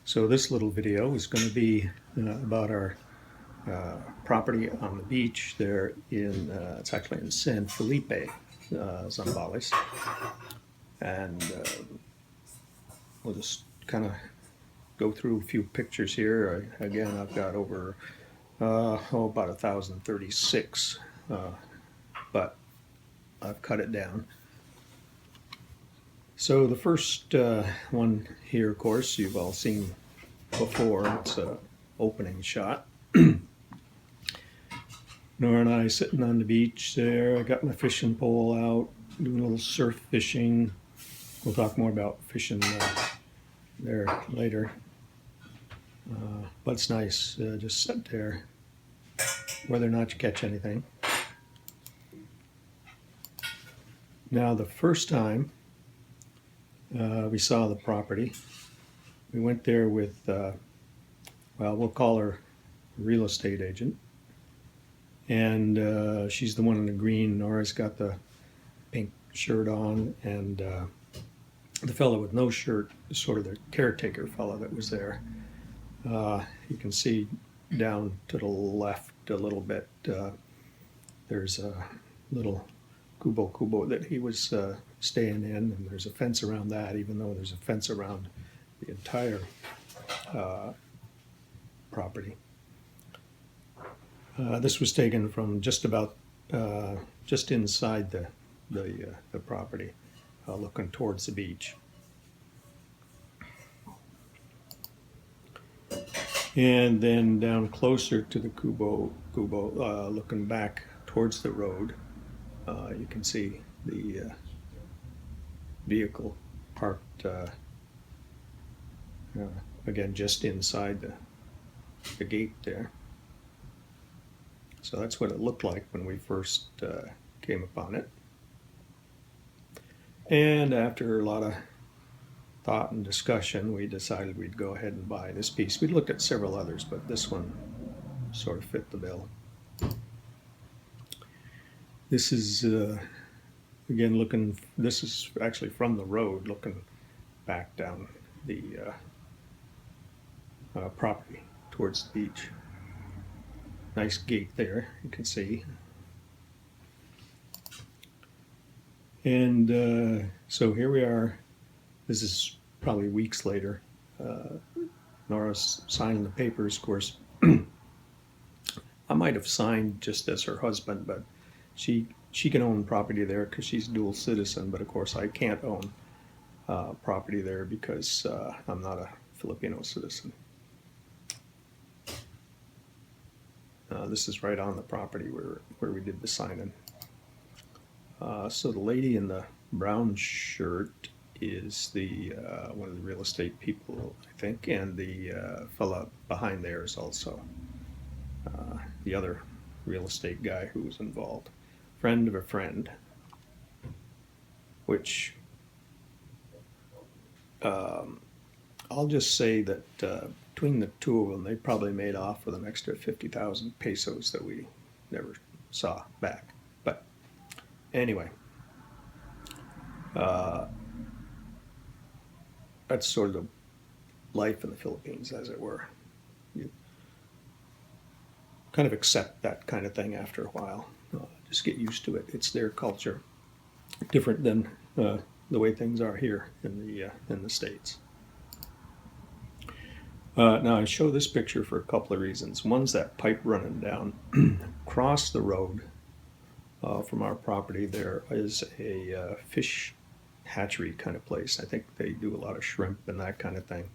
So this little video is going to be about our property on the beach there in, it's actually in San Felipe, Zambales. And we'll just kind of go through a few pictures here. Again, I've got over, about 1,036, but I've cut it down. So the first one here, of course, you've all seen before. It's an opening shot. Nora and I sitting on the beach there. I got my fishing pole out, doing a little surf fishing. We'll talk more about fishing there later. But it's nice, just sit there, whether or not you catch anything. Now the first time we saw the property, we went there with, well, we'll call her real estate agent. And she's the one in the green. Nora's got the pink shirt on, and the fellow with no shirt is sort of the caretaker fellow that was there. You can see down to the left a little bit, there's a little kubo that he was staying in, and there's a fence around that, even though there's a fence around the entire property. This was taken from just about just inside the property, looking towards the beach. And then down closer to the kubo, looking back towards the road, you can see the vehicle parked again just inside the gate there. So that's what it looked like when we first came upon it. And after a lot of thought and discussion, we decided we'd go ahead and buy this piece. We looked at several others, but this one sort of fit the bill. This is, again, looking, this is actually from the road, looking back down the property towards the beach. Nice gate there, you can see. And so here we are. This is probably weeks later. Nora's signing the papers, of course. I might have signed just as her husband, but she can own property there because she's dual citizen, but of course I can't own property there because I'm not a Filipino citizen. This is right on the property where we did the signing. So the lady in the brown shirt is the one of the real estate people, I think, and the fella behind there is also the other real estate guy who was involved. Friend of a friend, which I'll just say that between the two of them, they probably made off with an extra 50,000 pesos that we never saw back. But anyway, that's sort of life in the Philippines, as it were. You kind of accept that kind of thing after a while. Just get used to it. It's their culture, different than the way things are here in the States. Now I show this picture for a couple of reasons. One's that pipe running down across the road from our property. There is a fish hatchery kind of place. I think they do a lot of shrimp and that kind of thing.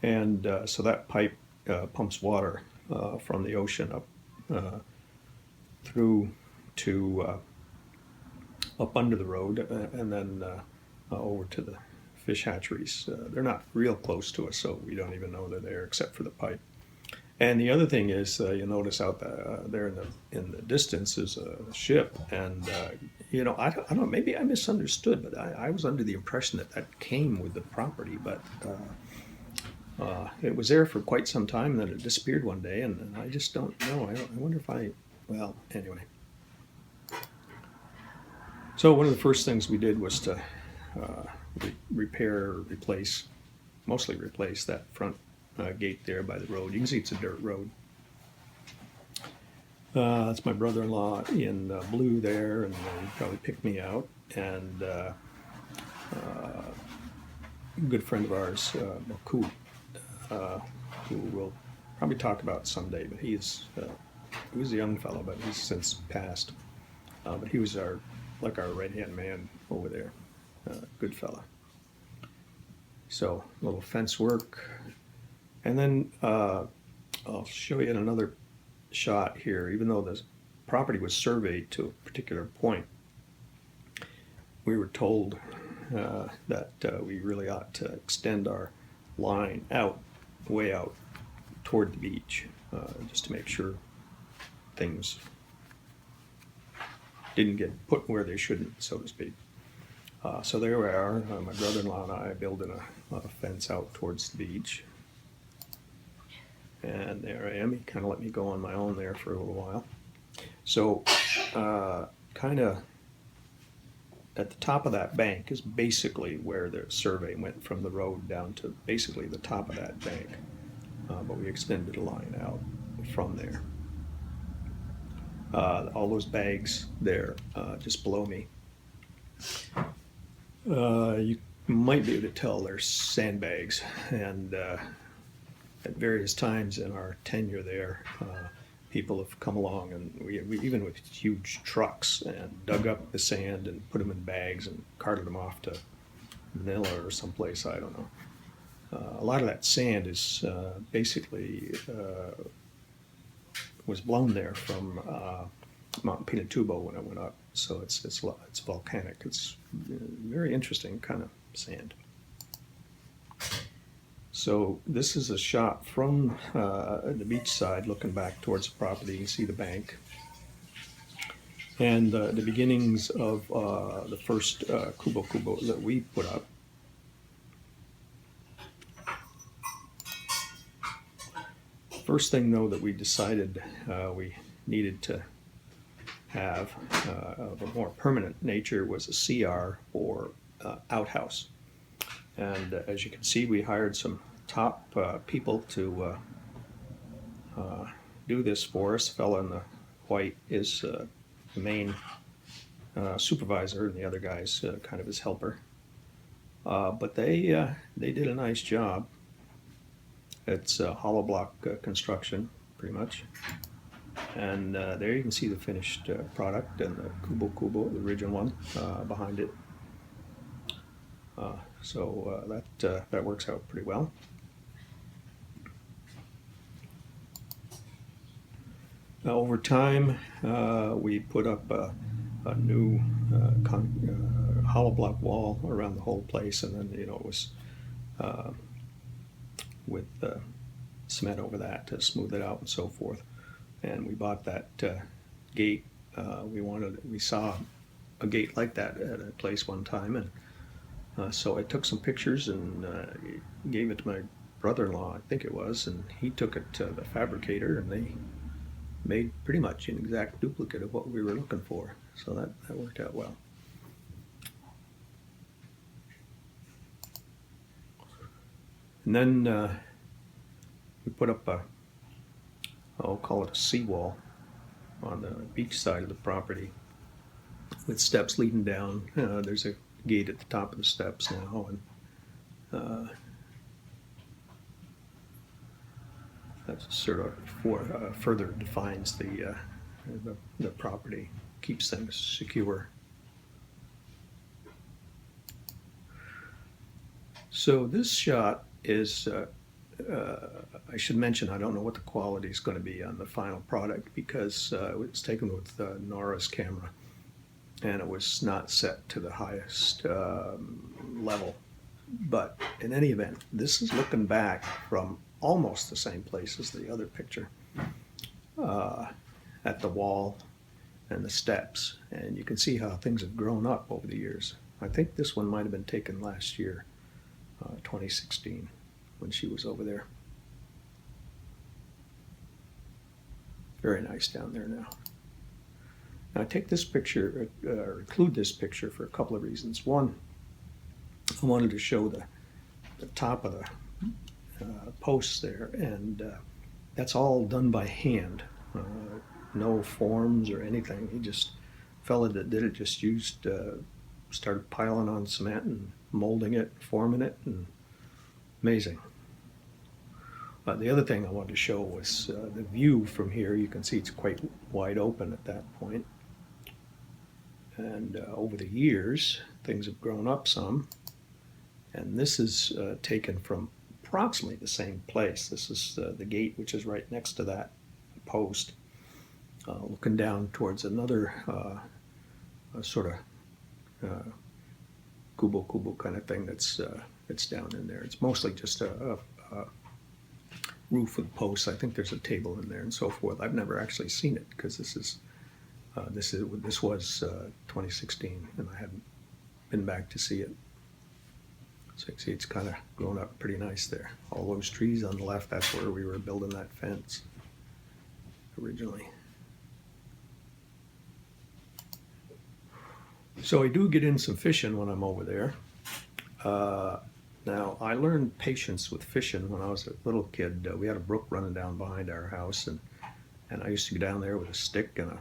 And so that pipe pumps water from the ocean up through to up under the road and then over to the fish hatcheries. They're not real close to us, so we don't even know they're there except for the pipe. And the other thing is, you notice out there in the distance is a ship, and you know, I don't know, maybe I misunderstood, but I was under the impression that came with the property, but it was there for quite some time, and then it disappeared one day, and I just don't know. I wonder if well, anyway. So one of the first things we did was to repair or replace, mostly replace that front gate there by the road. You can see it's a dirt road. That's my brother-in-law in blue there, and he probably picked me out. And a good friend of ours, Maku, who we'll probably talk about someday. But he was a young fellow, but he's since passed. But he was our right-hand man over there. Good fella. So a little fence work, and then I'll show you in another shot here. Even though the property was surveyed to a particular point, we were told that we really ought to extend our line way out toward the beach, just to make sure things didn't get put where they shouldn't, so to speak. So there we are, my brother-in-law and I building a fence out towards the beach. And there I am. He kind of let me go on my own there for a little while. So kind of at the top of that bank is basically where the survey went from the road down to basically the top of that bank. But we extended a line out from there. All those bags there just below me. You might be able to tell they're sandbags, and at various times in our tenure there, people have come along, and we even with huge trucks, and dug up the sand and put them in bags and carted them off to Manila or someplace, I don't know. A lot of that sand is basically was blown there from Mount Pinatubo when it went up. So it's volcanic. It's very interesting kind of sand. So this is a shot from the beach side, looking back towards the property. You can see the bank and the beginnings of the first kubo that we put up. First thing, though, that we decided we needed to have of a more permanent nature was a CR or outhouse. And as you can see, we hired some top people to do this for us. The fellow in the white is the main supervisor, and the other guy's kind of his helper. But they did a nice job. It's hollow block construction, pretty much. And there you can see the finished product and the kubo, the original one, behind it. So that works out pretty well. Now, over time, we put up a new hollow block wall around the whole place, and then it was with cement over that to smooth it out and so forth. And we bought that gate. We saw a gate like that at a place one time, and so I took some pictures and gave it to my brother-in-law, I think it was, and he took it to the fabricator, and they made pretty much an exact duplicate of what we were looking for. So that worked out well. And then we put up I'll call it a seawall on the beach side of the property with steps leading down. There's a gate at the top of the steps now, and that sort of further defines the property, keeps things secure. So this shot is, I should mention, I don't know what the quality is going to be on the final product because it was taken with Nora's camera, and it was not set to the highest level. But in any event, this is looking back from almost the same place as the other picture, at the wall and the steps, and you can see how things have grown up over the years. I think this one might have been taken last year, 2016, when she was over there. Very nice down there now. Now I take this picture, or include this picture for a couple of reasons. One, I wanted to show the top of posts there, and that's all done by hand. Uh, no forms or anything. He just, fella that did it just used, started piling on cement and molding it, forming it, and amazing. The other thing I wanted to show was the view from here. You can see it's quite wide open at that point. And over the years, things have grown up some. And this is taken from approximately the same place. This is the gate, which is right next to that post, looking down towards another sort of kubo kind of thing that's down in there. It's mostly just a roof with posts. I think there's a table in there and so forth. I've never actually seen it because this was 2016, and I hadn't been back to see it. So you can see it's kind of grown up pretty nice there. All those trees on the left, that's where we were building that fence originally. So I do get in some fishing when I'm over there. Now, I learned patience with fishing when I was a little kid. We had a brook running down behind our house, and I used to go down there with a stick and a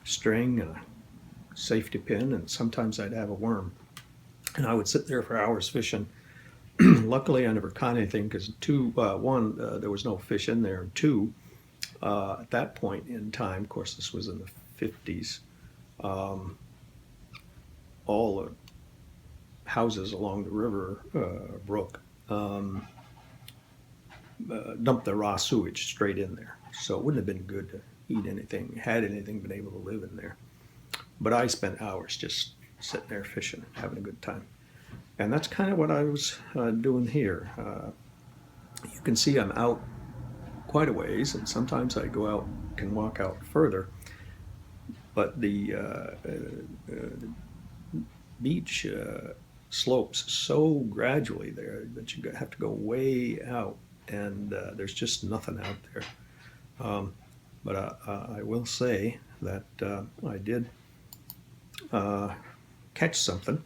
string and a safety pin, and sometimes I'd have a worm. And I would sit there for hours fishing. Luckily, I never caught anything because one, there was no fish in there, and two, at that point in time, of course, this was in the 50s, all the houses along the river brook dumped their raw sewage straight in there. So it wouldn't have been good to eat anything, had anything been able to live in there. But I spent hours just sitting there fishing, having a good time. And that's kind of what I was doing here. You can see I'm out quite a ways, and sometimes I go out, can walk out further. But the beach slopes so gradually there that you have to go way out, and there's just nothing out there. But I will say that I did catch something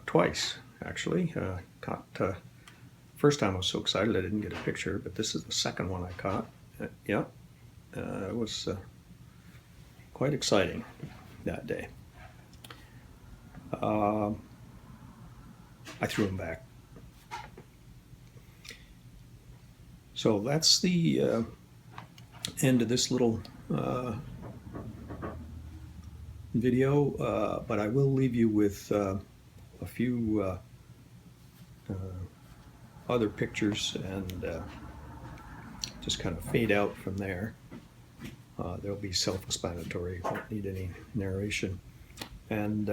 twice, actually. Caught first time I was so excited I didn't get a picture, but this is the second one I caught. It was quite exciting that day. I threw them back. So that's the end of this little video, but I will leave you with a few other pictures and just kind of fade out from there. They'll be self-explanatory, won't need any narration. And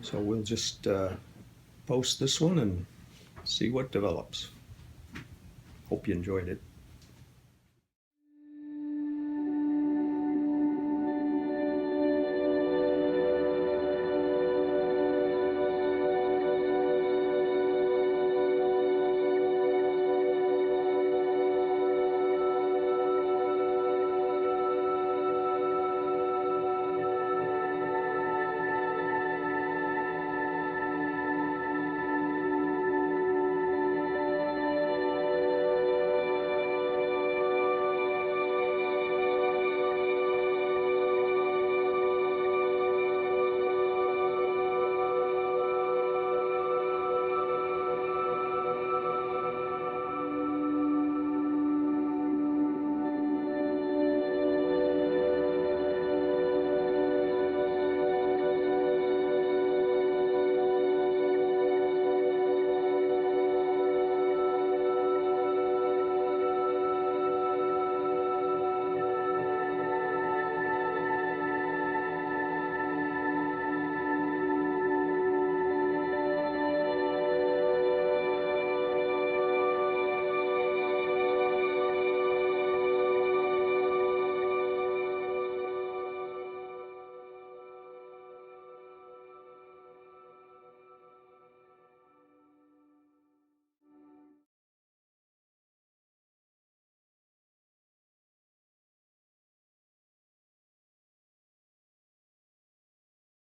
so we'll just post this one and see what develops. Hope you enjoyed it.